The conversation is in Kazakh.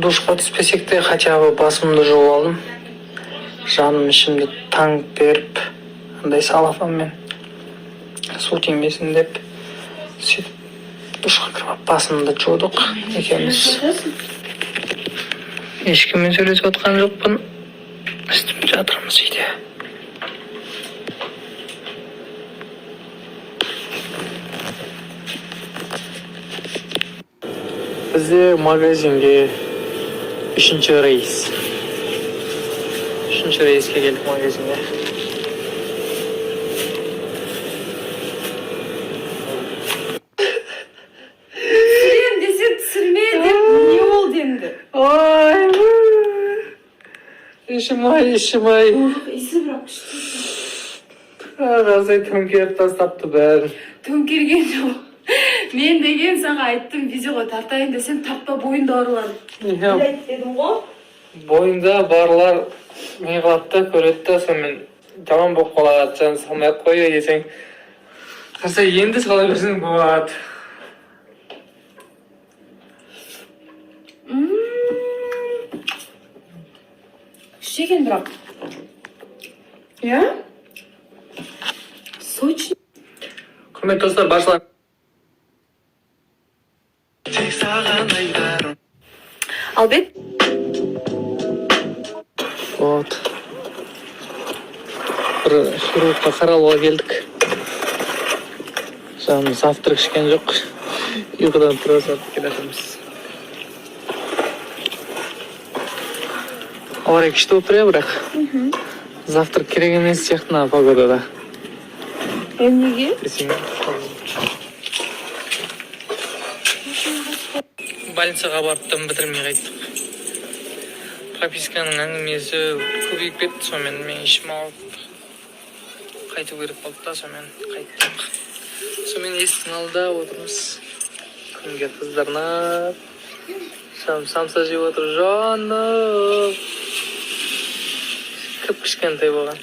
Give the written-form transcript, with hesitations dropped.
Душқа түспесек те хотя бы басымды жуып алдым. Жаным ішімде таңып беріп, андай салафанмен су тимесін деп сөйтіп душқа кіріп басымды жудық екеуміз. Ешкіммен сөйлесіп отқан жоқпын. Үстім жатырмыз үйде. Бізде магазинге үшінші рейске келдік магазинге. Түсірем десе түсірме деп не болды енді? Ой, ішім-ай. Иісі бірақ күшті. Қазай төңкеріп тастапты бәрін. Төңкерген жоқ. Мен деген саған айттым, видеоға тартайын десем, тартпа, бойында ауырлар. Білет дедім ғой. Бойында барлар не қылатты, көретті, сонымен жаман болып қалады, жан салмай қой десең. Қарса енді сала берсең болады. Күшті екен бірақ. Я? Сочный. Құрметті достар, баршалар. Албет. Вот. Бір хирургқа қаралуға келдік. Жаным завтрак ішкен жоқ. Ұйқыдан тұра сатып келатырмыз. Ауа райы күшті отыр, бірақ завтрак керек емес сияқты мына погодада. Неге? Больницаға барып дым бітірмей қайттық. Прописканың әңгімесі көбейіп кетті, сонымен мен ішім алып қайту керек болды да, сонымен қайттық. Сонымен есіктің алдында отырмыз. Күнге қыздарнап. Самса жеп отыр, жаным. Кіп кішкентай болған.